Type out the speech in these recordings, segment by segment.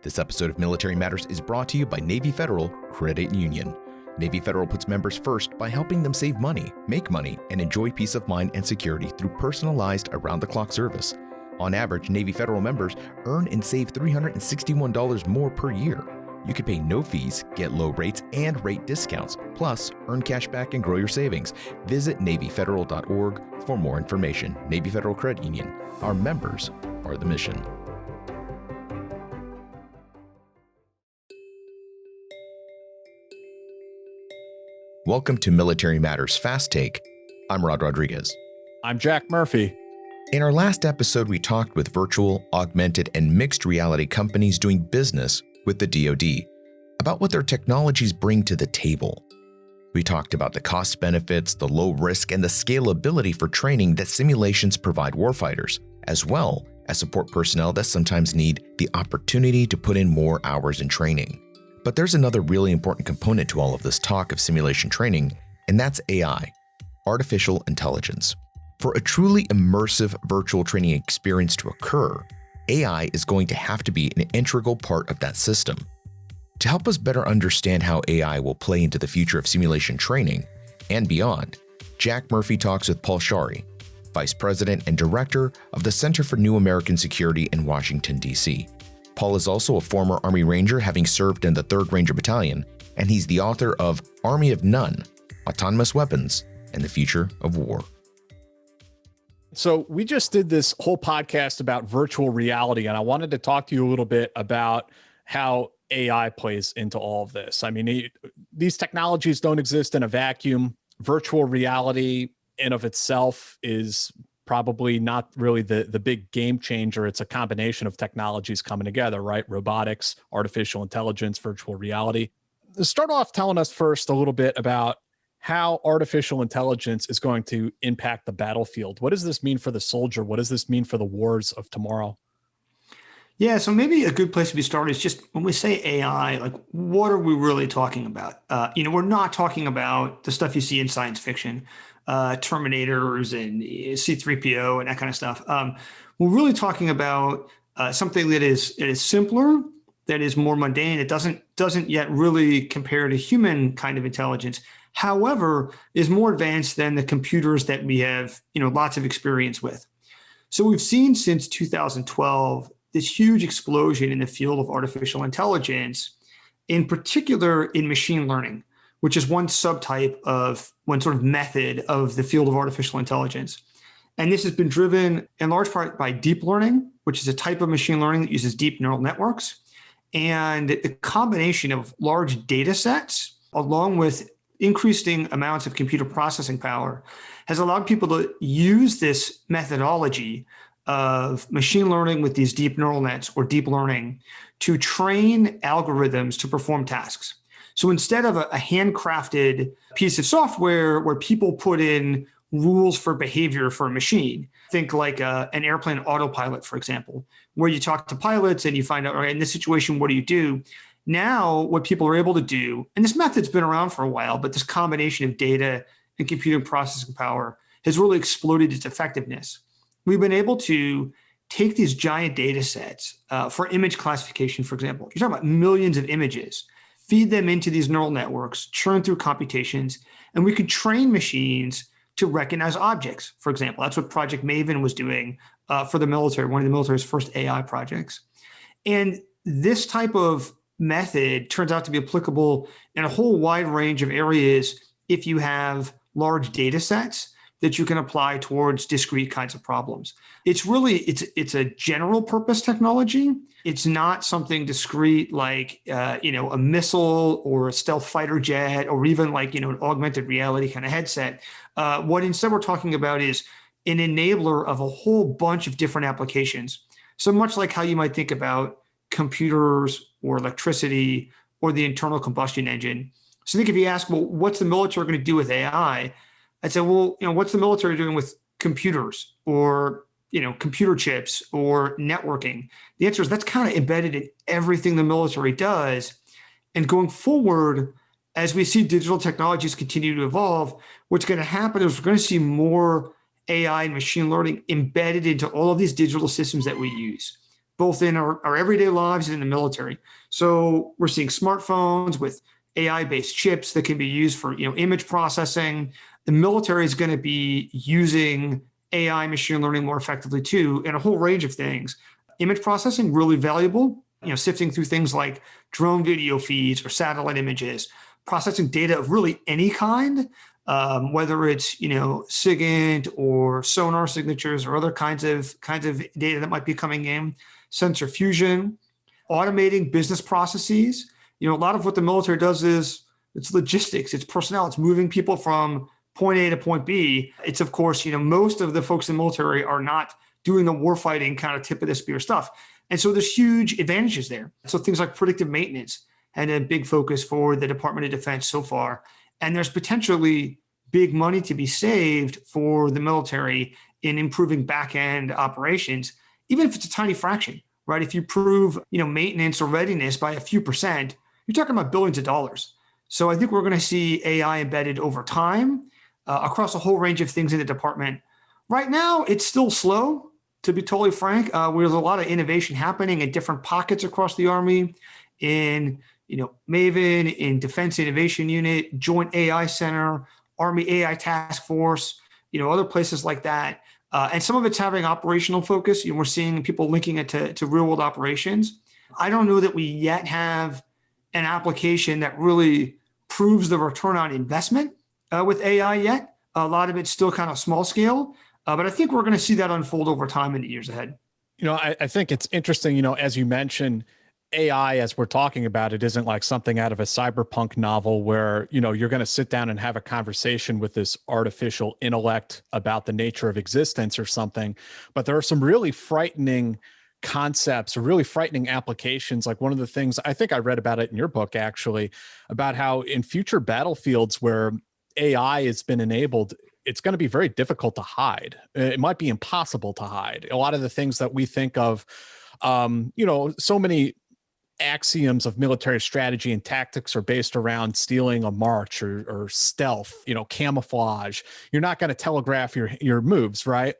This episode of Military Matters is brought to you by Navy Federal Credit Union. Navy Federal puts members first by helping them save money, make money, and enjoy peace of mind and security through personalized around-the-clock service. On average, Navy Federal members earn and save $361 more per year. You can pay no fees, get low rates, and rate discounts, plus earn cash back and grow your savings. Visit NavyFederal.org for more information. Navy Federal Credit Union. Our members are the mission. Welcome to Military Matters Fast Take. I'm Rod Rodriguez. I'm Jack Murphy. In our last episode, we talked with virtual, augmented, and mixed reality companies doing business with the DoD about what their technologies bring to the table. We talked about the cost benefits, the low risk, and the scalability for training that simulations provide warfighters, as well as support personnel that sometimes need the opportunity to put in more hours in training. But there's another really important component to all of this talk of simulation training, and that's AI, artificial intelligence. For a truly immersive virtual training experience to occur, AI is going to have to be an integral part of that system. To help us better understand how AI will play into the future of simulation training and beyond, Jack Murphy talks with Paul Scharre, Vice President and Director of the Center for New American Security in Washington, D.C. Paul is also a former Army Ranger, having served in the 3rd Ranger Battalion, and he's the author of Army of None, Autonomous Weapons and the Future of War. So we just did this whole podcast about virtual reality, and I wanted to talk to you a little bit about how AI plays into all of this. I mean, these technologies don't exist in a vacuum. Virtual reality in of itself is probably not really the big game changer. It's a combination of technologies coming together, right? Robotics, artificial intelligence, virtual reality. Start off telling us first a little bit about how artificial intelligence is going to impact the battlefield. What does this mean for the soldier? What does this mean for the wars of tomorrow? Yeah, so maybe a good place to be started is just when we say AI, like what are we really talking about? We're not talking about the stuff you see in science fiction, Terminators and C-3PO and that kind of stuff. We're really talking about something that is simpler, that is more mundane. It doesn't yet really compare to human kind of intelligence. However, is more advanced than the computers that we have, lots of experience with. So we've seen since 2012 this huge explosion in the field of artificial intelligence, in particular in machine learning, which is one subtype of one sort of method of the field of artificial intelligence. And this has been driven in large part by deep learning, which is a type of machine learning that uses deep neural networks. And the combination of large data sets, along with increasing amounts of computer processing power, has allowed people to use this methodology of machine learning with these deep neural nets or deep learning to train algorithms to perform tasks. So instead of a handcrafted piece of software where people put in rules for behavior for a machine, think like an airplane autopilot, for example, where you talk to pilots and you find out, all right, in this situation, what do you do? Now, what people are able to do, and this method's been around for a while, but this combination of data and computer processing power has really exploded its effectiveness. We've been able to take these giant data sets for image classification, for example. You're talking about millions of images, feed them into these neural networks, churn through computations, and we could train machines to recognize objects, for example. That's what Project Maven was doing for the military, one of the military's first AI projects. And this type of method turns out to be applicable in a whole wide range of areas if you have large data sets that you can apply towards discrete kinds of problems. It's a general purpose technology. It's not something discrete like a missile or a stealth fighter jet or even like an augmented reality kind of headset. What instead we're talking about is an enabler of a whole bunch of different applications. So much like how you might think about computers or electricity or the internal combustion engine. So I think if you ask, well, what's the military going to do with AI? I'd say, well, what's the military doing with computers or, computer chips or networking? The answer is that's kind of embedded in everything the military does. And going forward, as we see digital technologies continue to evolve, what's going to happen is we're going to see more AI and machine learning embedded into all of these digital systems that we use. both in our everyday lives and in the military. So we're seeing smartphones with AI-based chips that can be used for image processing. The military is going to be using AI machine learning more effectively too, in a whole range of things. Image processing, really valuable, sifting through things like drone video feeds or satellite images, processing data of really any kind, whether it's SIGINT or sonar signatures or other kinds of data that might be coming in, sensor fusion, automating business processes. A lot of what the military does is it's logistics, it's personnel, it's moving people from point A to point B. It's, of course, most of the folks in the military are not doing the warfighting kind of tip of the spear stuff. And so there's huge advantages there. So things like predictive maintenance had a big focus for the Department of Defense so far. And there's potentially big money to be saved for the military in improving back-end operations, even if it's a tiny fraction, right? If you prove, maintenance or readiness by a few percent, you're talking about billions of dollars. So I think we're going to see AI embedded over time across a whole range of things in the department. Right now, it's still slow, to be totally frank. There's a lot of innovation happening in different pockets across the Army, in Maven, in Defense Innovation Unit, Joint AI Center, Army AI Task Force, other places like that. And some of it's having operational focus. We're seeing people linking it to real world operations. I don't know that we yet have an application that really proves the return on investment with AI yet. A lot of it's still kind of small scale, but I think we're going to see that unfold over time in the years ahead. I think it's interesting, as you mentioned, AI, as we're talking about it, isn't like something out of a cyberpunk novel where, you're going to sit down and have a conversation with this artificial intellect about the nature of existence or something. But there are some really frightening concepts or really frightening applications. Like one of the things, I think I read about it in your book, actually, about how in future battlefields where AI has been enabled, it's going to be very difficult to hide. It might be impossible to hide. A lot of the things that we think of, so many axioms of military strategy and tactics are based around stealing a march or stealth, camouflage. You're not going to telegraph your moves, right?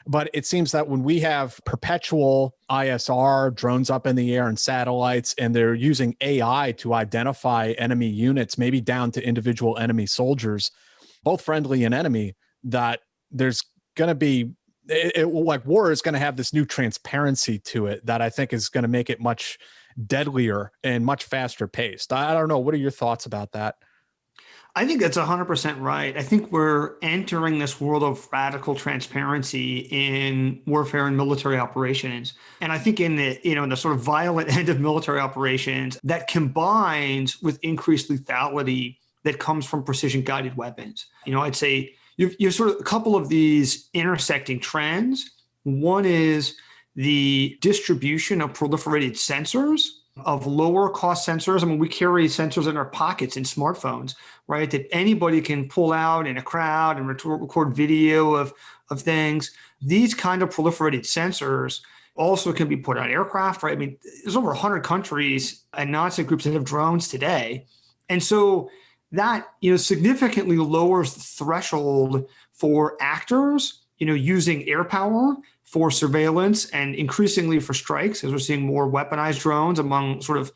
But it seems that when we have perpetual ISR, drones up in the air and satellites, and they're using AI to identify enemy units, maybe down to individual enemy soldiers, both friendly and enemy, that there's going to be, like war is going to have this new transparency to it that I think is going to make it much deadlier and much faster paced. I don't know. What are your thoughts about that? I think that's 100% right. I think we're entering this world of radical transparency in warfare and military operations. And I think in the sort of violent end of military operations, that combines with increased lethality that comes from precision guided weapons. I'd say you've sort of a couple of these intersecting trends. One is the distribution of proliferated sensors, of lower cost sensors. I mean, we carry sensors in our pockets in smartphones, right? That anybody can pull out in a crowd and record video of things. These kind of proliferated sensors also can be put on aircraft, right? I mean, there's over 100 countries and non-state groups that have drones today. And so that, significantly lowers the threshold for actors, using air power for surveillance and increasingly for strikes, as we're seeing more weaponized drones among sort of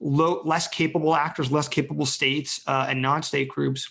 less capable actors, less capable states and non-state groups.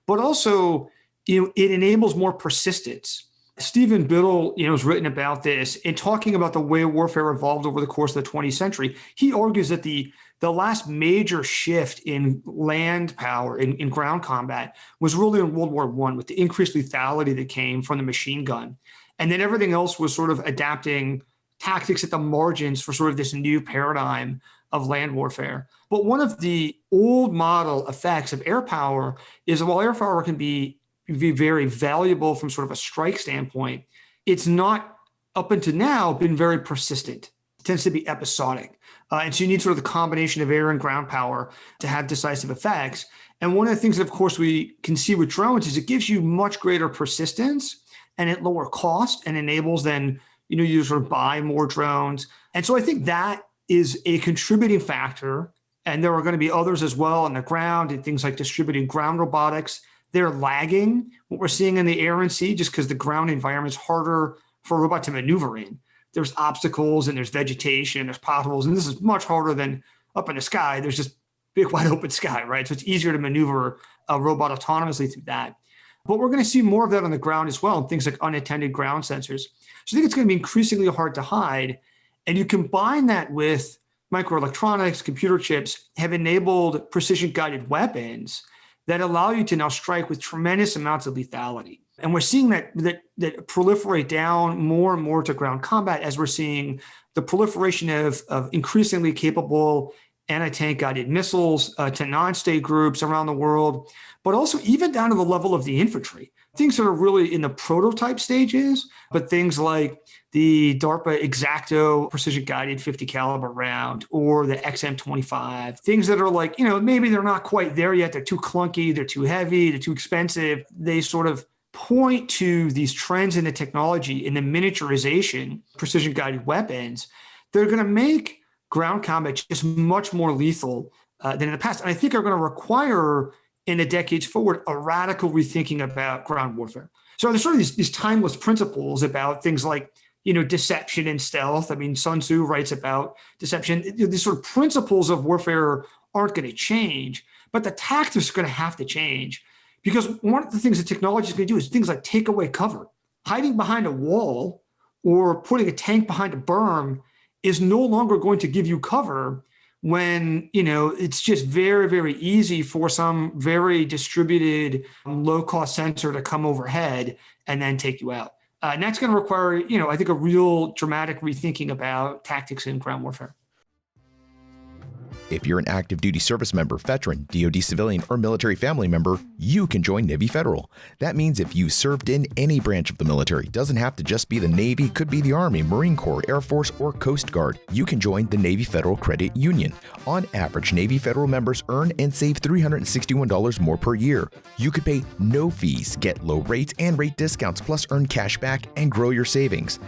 But also, it enables more persistence. Stephen Biddle, has written about this in talking about the way warfare evolved over the course of the 20th century. He argues that the last major shift in land power, in ground combat, was really in World War I with the increased lethality that came from the machine gun. And then everything else was sort of adapting tactics at the margins for sort of this new paradigm of land warfare. But one of the old model effects of air power is while air power can be very valuable from sort of a strike standpoint, it's not up until now been very persistent. It tends to be episodic. And so you need sort of the combination of air and ground power to have decisive effects. And one of the things that, of course, we can see with drones is it gives you much greater persistence and at lower cost and enables then, you sort of buy more drones. And so I think that is a contributing factor. And there are going to be others as well on the ground and things like distributed ground robotics. They're lagging what we're seeing in the air and sea just because the ground environment is harder for a robot to maneuver in. there's obstacles and there's vegetation, there's potholes, and this is much harder than up in the sky. There's just big wide open sky, right? So it's easier to maneuver a robot autonomously through that. But we're going to see more of that on the ground as well, things like unattended ground sensors. So I think it's going to be increasingly hard to hide. And you combine that with microelectronics, computer chips have enabled precision guided weapons that allow you to now strike with tremendous amounts of lethality. And we're seeing that proliferate down more and more to ground combat as we're seeing the proliferation of increasingly capable anti-tank guided missiles to non-state groups around the world, but also even down to the level of the infantry. Things that are really in the prototype stages, but things like the DARPA Exacto precision guided 50 caliber round or the XM25, things that are like, maybe they're not quite there yet. They're too clunky, they're too heavy, they're too expensive. They sort of point to these trends in the technology, in the miniaturization, precision guided weapons. They're going to make ground combat just much more lethal than in the past. And I think are going to require, in the decades forward, a radical rethinking about ground warfare. So there's sort of these timeless principles about things like, deception and stealth. I mean, Sun Tzu writes about deception. These sort of principles of warfare aren't going to change, but the tactics are going to have to change. Because one of the things that technology is going to do is things like take away cover. Hiding behind a wall or putting a tank behind a berm is no longer going to give you cover when, it's just very, very easy for some very distributed low-cost sensor to come overhead and then take you out. And that's going to require, I think, a real dramatic rethinking about tactics in ground warfare. If you're an active duty service member, veteran, DoD civilian, or military family member, you can join Navy Federal. That means if you served in any branch of the military, doesn't have to just be the Navy, could be the Army, Marine Corps, Air Force, or Coast Guard, you can join the Navy Federal Credit Union. On average, Navy Federal members earn and save $361 more per year. You could pay no fees, get low rates and rate discounts, plus earn cash back and grow your savings.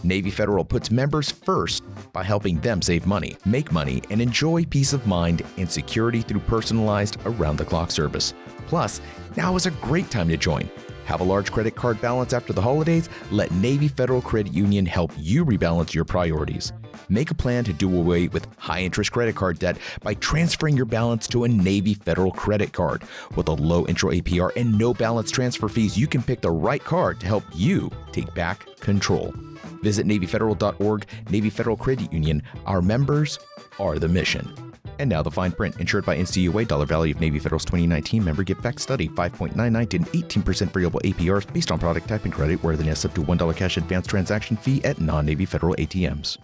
Navy Federal puts members first by helping them save money, make money, and enjoy peace of mind and security through personalized around-the-clock service. Plus, now is a great time to join. Have a large credit card balance after the holidays? Let Navy Federal Credit Union help you rebalance your priorities. Make a plan to do away with high-interest credit card debt by transferring your balance to a Navy Federal credit card. With a low intro APR and no balance transfer fees, you can pick the right card to help you take back control. Visit NavyFederal.org. Navy Federal Credit Union. Our members are the mission. And now the fine print. Insured by NCUA. Dollar value of Navy Federal's 2019 member give back study. 5.99 to an 18% variable APRs based on product type and credit worthiness, up to $1 cash advance transaction fee at non-Navy Federal ATMs.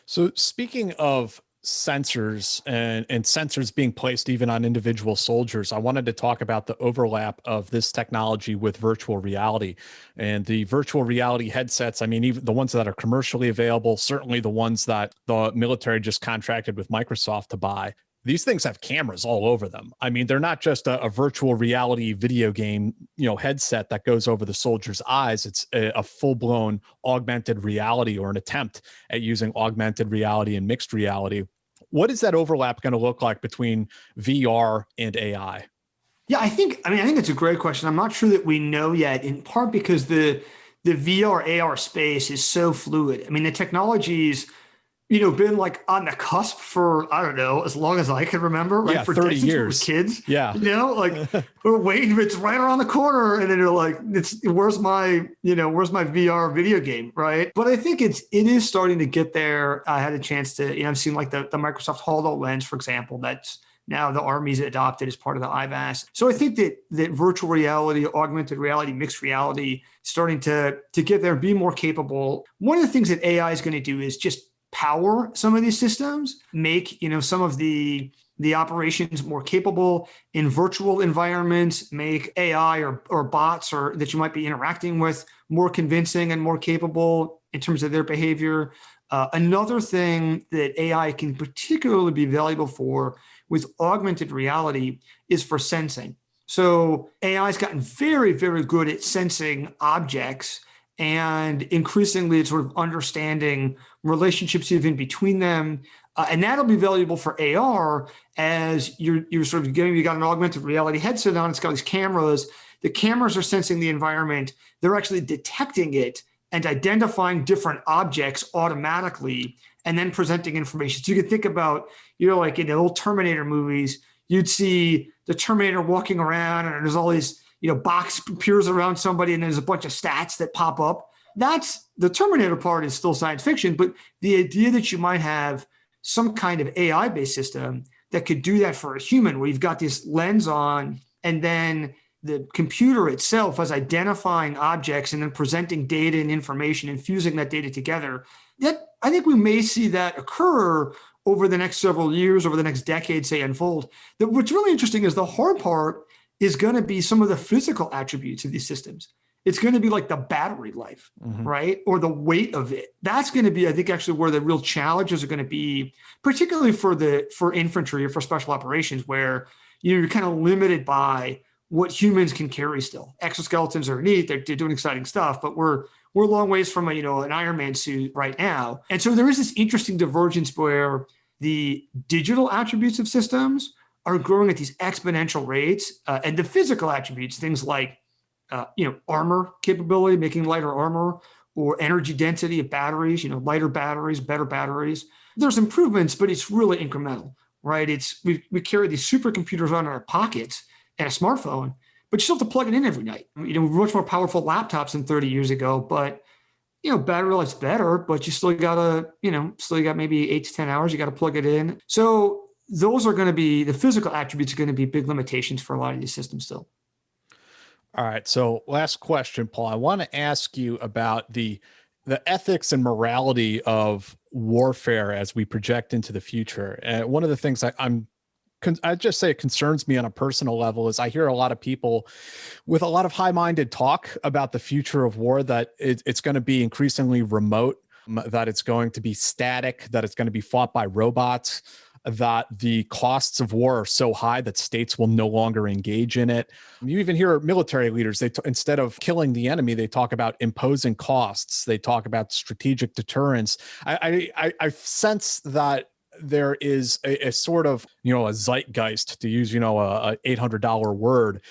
So speaking of sensors and sensors being placed even on individual soldiers, I wanted to talk about the overlap of this technology with virtual reality and the virtual reality headsets. I mean, even the ones that are commercially available, certainly the ones that the military just contracted with Microsoft to buy. These things have cameras all over them. I mean, they're not just a virtual reality video game, headset that goes over the soldier's eyes. It's a full-blown augmented reality, or an attempt at using augmented reality and mixed reality. What is that overlap going to look like between VR and AI? Yeah, I think it's a great question. I'm not sure that we know yet, in part because the VR AR space is so fluid. I mean, the technology's been like on the cusp for, I don't know, as long as I can remember, right? Yeah, for 30 decades years. Kids. Yeah. We're waiting, it's right around the corner. And then you're like, where's my VR video game, right? But I think it is starting to get there. I had a chance to, I've seen like the Microsoft HoloLens, for example, that's now the Army's adopted as part of the IVAS. So I think that virtual reality, augmented reality, mixed reality, starting to get there and be more capable. One of the things that AI is going to do is just power some of these systems, make some of the operations more capable in virtual environments, make AI or bots or that you might be interacting with more convincing and more capable in terms of their behavior. Another thing that AI can particularly be valuable for with augmented reality is for sensing. So AI has gotten very, very good at sensing objects, and increasingly it's sort of understanding relationships even between them. And that'll be valuable for AR as you're sort of you got an augmented reality headset on, it's got these cameras the cameras are sensing the environment. They're actually detecting it and identifying different objects automatically and then presenting information. So you can think about, like in the old Terminator movies, you'd see the Terminator walking around and there's all these, box appears around somebody and there's a bunch of stats that pop up. That's the Terminator part is still science fiction, but the idea that you might have some kind of AI-based system that could do that for a human, where you've got this lens on and then the computer itself is identifying objects and then presenting data and information and fusing that data together. That I think we may see that occur over the next several years, over the next decade, say, unfold. What's really interesting is the hard part is going to be some of the physical attributes of these systems. It's going to be like the battery life, right? Or the weight of it. That's going to be, I think, actually where the real challenges are going to be, particularly for infantry or for special operations, where you're kind of limited by what humans can carry still. Exoskeletons are neat. They're doing exciting stuff, but we're a long ways from an Iron Man suit right now. And so there is this interesting divergence where the digital attributes of systems are growing at these exponential rates, and the physical attributes, things like armor capability, making lighter armor, or energy density of batteries, lighter batteries, better batteries. There's improvements, but it's really incremental, right? We carry these supercomputers on in our pockets and a smartphone, but you still have to plug it in every night. We're much more powerful laptops than 30 years ago, but battery life's better, but you still got maybe 8 to 10 hours. You got to plug it in. So those are going to be, the physical attributes are going to be big limitations for a lot of these systems still. All right. So last question, Paul. I want to ask you about the ethics and morality of warfare as we project into the future. And one of the things I just say it concerns me on a personal level is I hear a lot of people with a lot of high-minded talk about the future of war, that it's going to be increasingly remote, that it's going to be static, that it's going to be fought by robots, that the costs of war are so high that states will no longer engage in it. You even hear military leaders, instead of killing the enemy, they talk about imposing costs. They talk about strategic deterrence. I sense that there is a sort of, a zeitgeist, to use, a $800 word,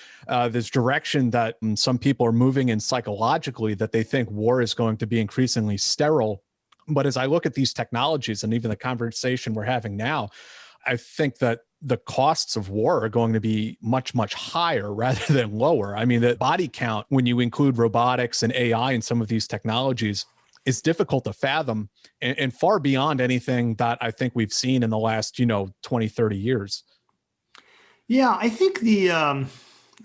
this direction that some people are moving in psychologically, that they think war is going to be increasingly sterile. But as I look at these technologies and even the conversation we're having now, I think that the costs of war are going to be much, much higher rather than lower. I mean, the body count, when you include robotics and AI and some of these technologies, is difficult to fathom and far beyond anything that I think we've seen in the last, 20, 30 years. Yeah, I think let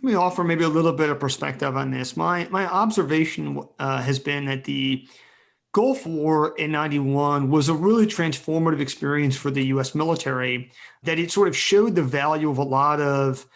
me offer maybe a little bit of perspective on this. My observation has been that the Gulf War in 91 was a really transformative experience for the U.S. military, that it sort of showed the value of a lot of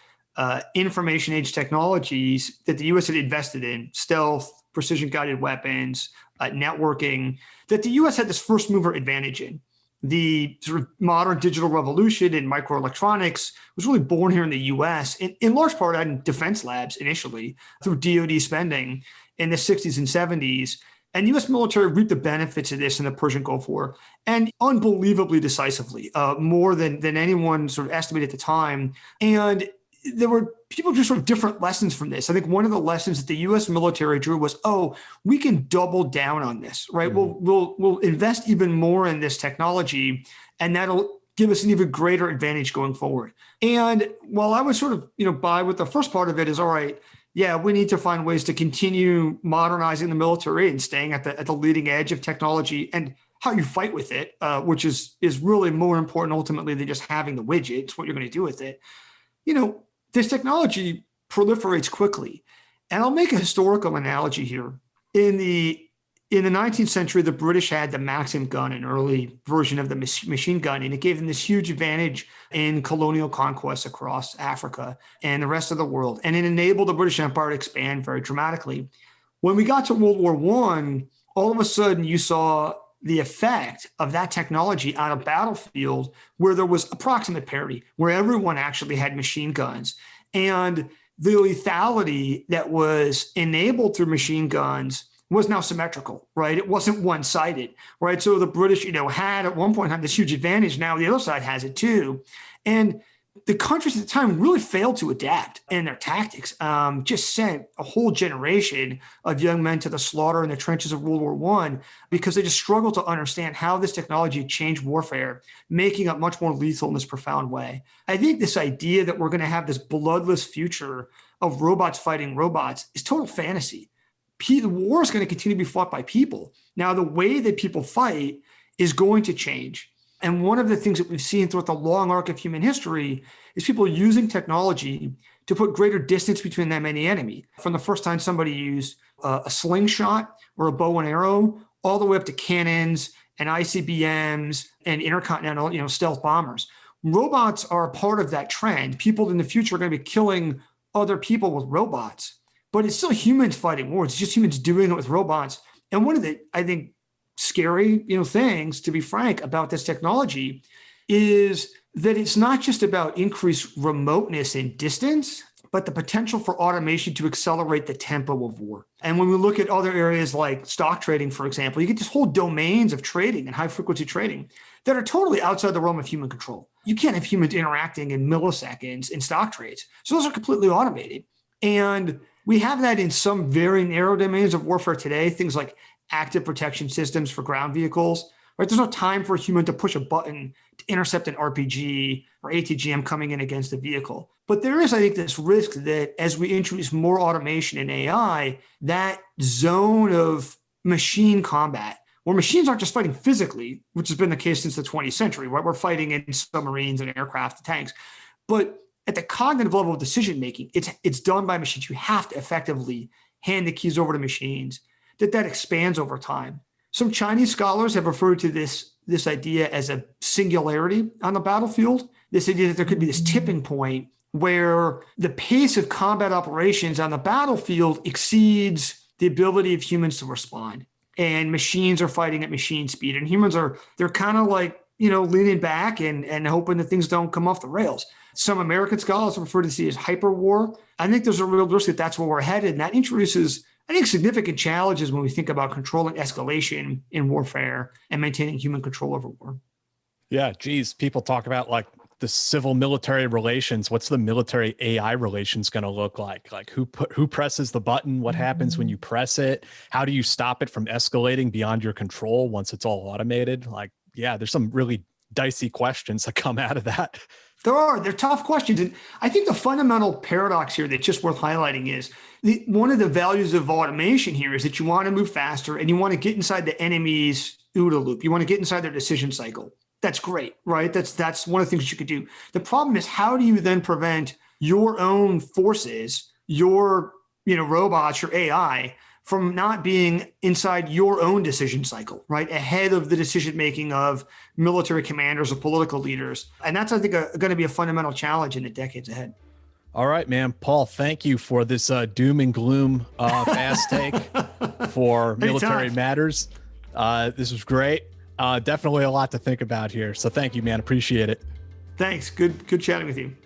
information age technologies that the U.S. had invested in: stealth, precision-guided weapons, networking, that the U.S. had this first mover advantage in. The sort of modern digital revolution in microelectronics was really born here in the U.S., in large part in defense labs initially through DoD spending in the 60s and 70s. And the U.S. military reaped the benefits of this in the Persian Gulf War, and unbelievably decisively, more than anyone sort of estimated at the time. And there were people drew sort of different lessons from this. I think one of the lessons that the U.S. military drew was, we can double down on this, right? Mm-hmm. We'll invest even more in this technology, and that'll give us an even greater advantage going forward. And while I was sort of, buy with the first part of it is, all right, yeah, we need to find ways to continue modernizing the military and staying at the leading edge of technology and how you fight with it, which is really more important ultimately than just having the widget. It's what you're going to do with it. This technology proliferates quickly. And I'll make a historical analogy here. In the 19th century, the British had the Maxim gun, an early version of the machine gun, and it gave them this huge advantage in colonial conquests across Africa and the rest of the world. And it enabled the British Empire to expand very dramatically. When we got to World War I, all of a sudden you saw the effect of that technology on a battlefield where there was approximate parity, where everyone actually had machine guns. And the lethality that was enabled through machine guns was now symmetrical, right? It wasn't one-sided, right? So the British, had at one point had this huge advantage. Now the other side has it too. And the countries at the time really failed to adapt in their tactics, just sent a whole generation of young men to the slaughter in the trenches of World War I because they just struggled to understand how this technology changed warfare, making it much more lethal in this profound way. I think this idea that we're going to have this bloodless future of robots fighting robots is total fantasy. The war is going to continue to be fought by people. Now, the way that people fight is going to change. And one of the things that we've seen throughout the long arc of human history is people using technology to put greater distance between them and the enemy. From the first time somebody used a slingshot or a bow and arrow, all the way up to cannons and ICBMs and intercontinental, stealth bombers. Robots are a part of that trend. People in the future are going to be killing other people with robots, but it's still humans fighting wars. It's just humans doing it with robots. And one of the, I think, scary, things, to be frank, about this technology is that it's not just about increased remoteness and distance, but the potential for automation to accelerate the tempo of war. And when we look at other areas like stock trading, for example, you get this whole domains of trading and high frequency trading that are totally outside the realm of human control. You can't have humans interacting in milliseconds in stock trades. So those are completely automated. And we have that in some very narrow domains of warfare today, things like active protection systems for ground vehicles, right? There's no time for a human to push a button to intercept an RPG or ATGM coming in against a vehicle. But there is, I think, this risk that as we introduce more automation and AI, that zone of machine combat, where machines aren't just fighting physically, which has been the case since the 20th century, right? We're fighting in submarines and aircraft and tanks. But at the cognitive level of decision-making, it's done by machines. You have to effectively hand the keys over to machines. That expands over time. Some Chinese scholars have referred to this idea as a singularity on the battlefield, this idea that there could be this tipping point where the pace of combat operations on the battlefield exceeds the ability of humans to respond. And machines are fighting at machine speed. And humans they're kind of like, leaning back and hoping that things don't come off the rails. Some American scholars refer to this as hyper war. I think there's a real risk that that's where we're headed. And that introduces, I think, significant challenges when we think about controlling escalation in warfare and maintaining human control over war. Yeah, geez, people talk about like the civil military relations. What's the military AI relations going to look like? Like who presses the button? What happens when you press it? How do you stop it from escalating beyond your control once it's all automated? Like, yeah, there's some really dicey questions that come out of that. They're tough questions. And I think the fundamental paradox here that's just worth highlighting is one of the values of automation here is that you want to move faster and you want to get inside the enemy's OODA loop. You want to get inside their decision cycle. That's great, right? That's one of the things you could do. The problem is, how do you then prevent your own forces, your robots, your AI, from not being inside your own decision cycle, right? Ahead of the decision making of military commanders or political leaders. And that's, I think, going to be a fundamental challenge in the decades ahead. All right, man. Paul, thank you for this doom and gloom fast take for military matters. This was great. Definitely a lot to think about here. So thank you, man. Appreciate it. Thanks. Good chatting with you.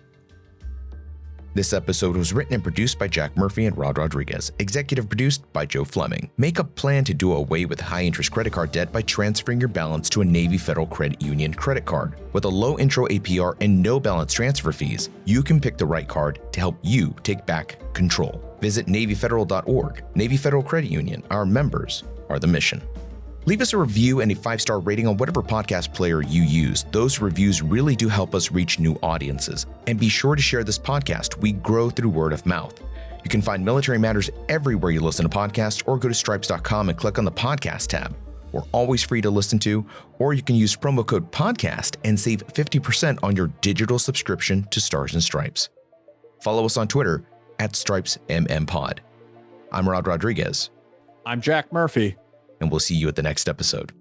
This episode was written and produced by Jack Murphy and Rod Rodriguez, executive produced by Joe Fleming. Make a plan to do away with high-interest credit card debt by transferring your balance to a Navy Federal Credit Union credit card. With a low intro APR and no balance transfer fees, you can pick the right card to help you take back control. Visit NavyFederal.org. Navy Federal Credit Union, our members are the mission. Leave us a review and a 5-star rating on whatever podcast player you use. Those reviews really do help us reach new audiences. And be sure to share this podcast. We grow through word of mouth. You can find Military Matters everywhere you listen to podcasts, or go to stripes.com and click on the podcast tab. We're always free to listen to, or you can use promo code podcast and save 50% on your digital subscription to Stars and Stripes. Follow us on Twitter @StripesMMPod. I'm Rod Rodriguez. I'm Jack Murphy. And we'll see you at the next episode.